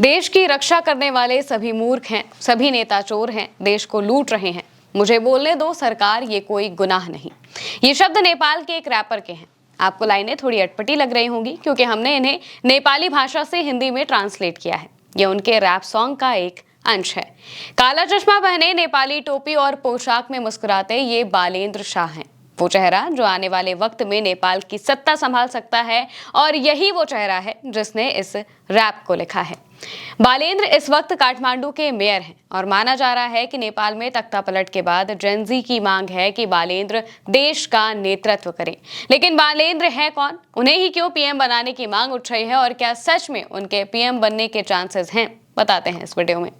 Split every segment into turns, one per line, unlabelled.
देश की रक्षा करने वाले सभी मूर्ख हैं, सभी नेता चोर हैं, देश को लूट रहे हैं। मुझे बोलने दो सरकार, ये कोई गुनाह नहीं। ये शब्द नेपाल के एक रैपर के हैं। आपको लाइनें थोड़ी अटपटी लग रही होंगी क्योंकि हमने इन्हें नेपाली भाषा से हिंदी में ट्रांसलेट किया है। ये उनके रैप सॉन्ग का एक अंश है। काला चश्मा पहने, नेपाली टोपी और पोशाक में मुस्कुराते ये बालेंद्र शाह हैं। वो चेहरा जो आने वाले वक्त में नेपाल की सत्ता संभाल सकता है, और यही वो चेहरा है जिसने इस रैप को लिखा है। बालेंद्र इस वक्त काठमांडू के मेयर हैं और माना जा रहा है कि नेपाल में तख्ता पलट के बाद जेनजी की मांग है कि बालेंद्र देश का नेतृत्व करें। लेकिन बालेंद्र है कौन? उन्हें ही क्यों पीएम बनाने की मांग उठ रही है और क्या सच में उनके पीएम बनने के चांसेस हैं? बताते हैं इस वीडियो में।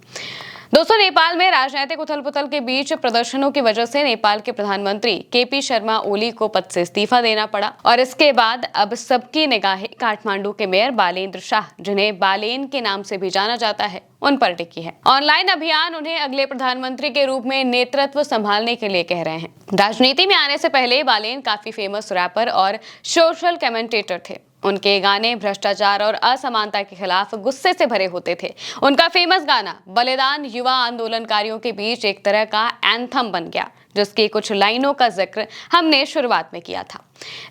दोस्तों, नेपाल में राजनीतिक उथल-पुथल के बीच प्रदर्शनों की वजह से नेपाल के प्रधानमंत्री केपी शर्मा ओली को पद से इस्तीफा देना पड़ा और इसके बाद अब सबकी निगाहें काठमांडू के मेयर बालेंद्र शाह, जिन्हें बालेन के नाम से भी जाना जाता है, उन पर टिकी है। ऑनलाइन अभियान उन्हें अगले प्रधानमंत्री के रूप में नेतृत्व संभालने के लिए कह रहे हैं। राजनीति में आने से पहले बालेन काफी फेमस रैपर और सोशल कमेंटेटर थे। उनके गाने भ्रष्टाचार और असमानता के खिलाफ गुस्से से भरे होते थे। उनका फेमस गाना बलिदान युवा आंदोलनकारियों के बीच एक तरह का एंथम बन गया, जिसकी कुछ लाइनों का जिक्र हमने शुरुआत में किया था।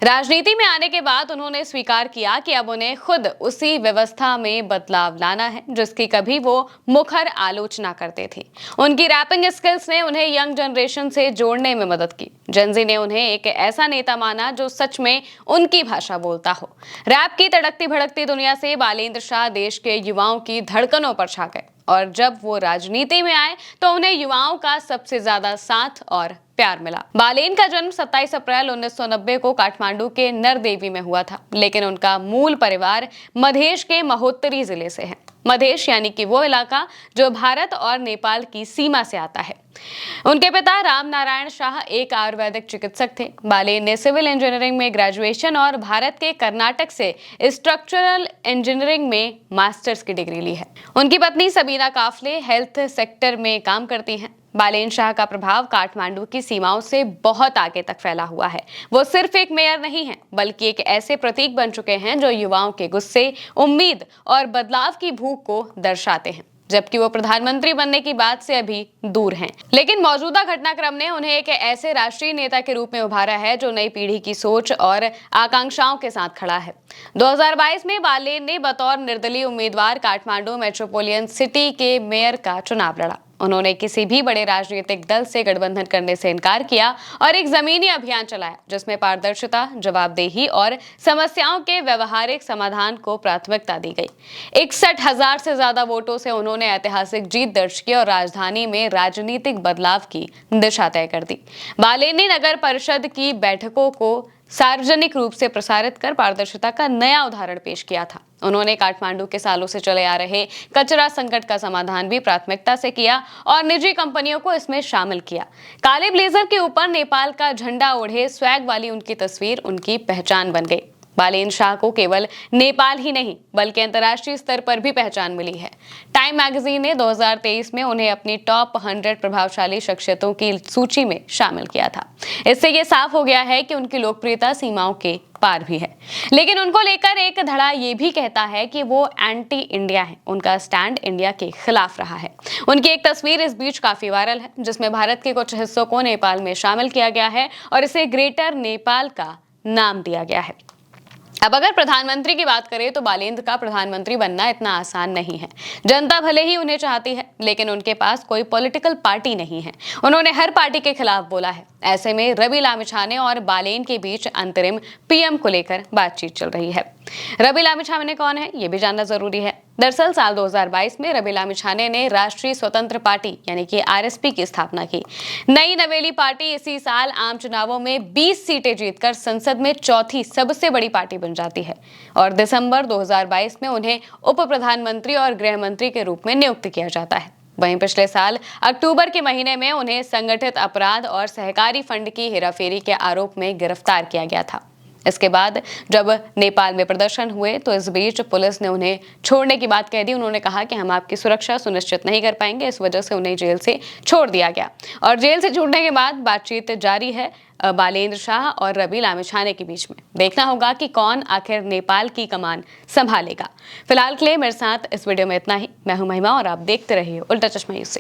राजनीति में आने के बाद उन्होंने स्वीकार किया कि अब उन्हें खुद उसी व्यवस्था में बदलाव लाना है जिसकी कभी वो मुखर आलोचना करते थे। उनकी रैपिंग स्किल्स ने उन्हें यंग जनरेशन से जोड़ने में मदद की। जेनजी ने उन्हें एक ऐसा नेता माना जो सच में उनकी भाषा बोलता हो। रैप की तड़कती भड़कती दुनिया से बालेंद्र शाह देश के युवाओं की धड़कनों पर छा गए, और जब वो राजनीति में आए तो उन्हें युवाओं का सबसे ज्यादा साथ और प्यार मिला। बालेन का जन्म 27 अप्रैल 1990 को काठमांडू के नरदेवी में हुआ था, लेकिन उनका मूल परिवार मधेश के महोत्तरी जिले से है। मधेश यानी कि वो इलाका जो भारत और नेपाल की सीमा से आता है। उनके पिता राम नारायण शाह एक आयुर्वेदिक चिकित्सक थे। बालेन ने सिविल इंजीनियरिंग में ग्रेजुएशन और भारत के कर्नाटक से स्ट्रक्चरल इंजीनियरिंग में मास्टर्स की डिग्री ली है। उनकी पत्नी सबीना काफले हेल्थ सेक्टर में काम करती हैं। बालेन शाह का प्रभाव काठमांडू की सीमाओं से बहुत आगे तक फैला हुआ है। वो सिर्फ एक मेयर नहीं है, बल्कि एक ऐसे प्रतीक बन चुके हैं जो युवाओं के गुस्से, उम्मीद और बदलाव की भूख को दर्शाते हैं, जबकि वो प्रधानमंत्री बनने की बात से अभी दूर हैं। लेकिन मौजूदा घटनाक्रम ने उन्हें एक ऐसे राष्ट्रीय नेता के रूप में उभारा है जो नई पीढ़ी की सोच और आकांक्षाओं के साथ खड़ा है। 2022 में बालेन ने बतौर निर्दलीय उम्मीदवार काठमांडू मेट्रोपोलिटन सिटी के मेयर का चुनाव लड़ा। उन्होंने किसी भी बड़े राजनीतिक दल से गठबंधन करने से इनकार किया और एक जमीनी अभियान चलाया जिसमें पारदर्शिता, जवाबदेही और समस्याओं के व्यवहारिक समाधान को प्राथमिकता दी गई। 61,000 से ज्यादा वोटों से उन्होंने ऐतिहासिक जीत दर्ज की और राजधानी में राजनीतिक बदलाव की दिशा तय कर दी। बालेन ने नगर परिषद की बैठकों को सार्वजनिक रूप से प्रसारित कर पारदर्शिता का नया उदाहरण पेश किया था। उन्होंने काठमांडू के सालों से चले आ रहे कचरा संकट का समाधान भी प्राथमिकता से किया और निजी कंपनियों को इसमें शामिल किया। काले ब्लेजर के ऊपर नेपाल का झंडा ओढ़े स्वैग वाली उनकी तस्वीर उनकी पहचान बन गई। बालेन शाह को केवल नेपाल ही नहीं बल्कि अंतर्राष्ट्रीय स्तर पर भी पहचान मिली है। टाइम मैगजीन ने 2023 में उन्हें अपनी टॉप 100 प्रभावशाली शख्सियतों की सूची में शामिल किया था। इससे ये साफ हो गया है कि उनकी लोकप्रियता सीमाओं के पार भी है। लेकिन उनको लेकर एक धड़ा ये भी कहता है कि वो एंटी इंडिया है। उनका स्टैंड इंडिया के खिलाफ रहा है। उनकी एक तस्वीर इस बीच काफी वायरल है जिसमें भारत के कुछ हिस्सों को नेपाल में शामिल किया गया है और इसे ग्रेटर नेपाल का नाम दिया गया है। अब अगर प्रधानमंत्री की बात करें तो बालेंद्र का प्रधानमंत्री बनना इतना आसान नहीं है। जनता भले ही उन्हें चाहती है, लेकिन उनके पास कोई पॉलिटिकल पार्टी नहीं है। उन्होंने हर पार्टी के खिलाफ बोला है। ऐसे में रवि लामिछाने और बालेन के बीच अंतरिम पीएम को लेकर बातचीत चल रही है। रवि लामिछाने कौन है, ये भी जानना जरूरी है। दरअसल साल 2022 में रवि लामिछाने ने राष्ट्रीय स्वतंत्र पार्टी यानी कि आरएसपी की स्थापना की। नई नवेली पार्टी इसी साल आम चुनावों में 20 सीटें जीतकर संसद में चौथी सबसे बड़ी पार्टी बन जाती है और दिसंबर 2022 में उन्हें उप प्रधानमंत्री और गृह मंत्री के रूप में नियुक्त किया जाता है। वहीं पिछले साल अक्टूबर के महीने में उन्हें संगठित अपराध और सहकारी फंड की हेराफेरी के आरोप में गिरफ्तार किया गया था। इसके बाद जब नेपाल में प्रदर्शन हुए तो इस बीच पुलिस ने उन्हें छोड़ने की बात कह दी। उन्होंने कहा कि हम आपकी सुरक्षा सुनिश्चित नहीं कर पाएंगे, इस वजह से उन्हें जेल से छोड़ दिया गया। और जेल से छूटने के बाद बातचीत जारी है बालेंद्र शाह और रवि लामिछाने के बीच में। देखना होगा कि कौन आखिर नेपाल की कमान संभालेगा। फिलहाल के लिए मेरे साथ इस वीडियो में इतना ही। मैं हूं महिमा और आप देखते रहिए उल्टा चश्मा न्यूज़।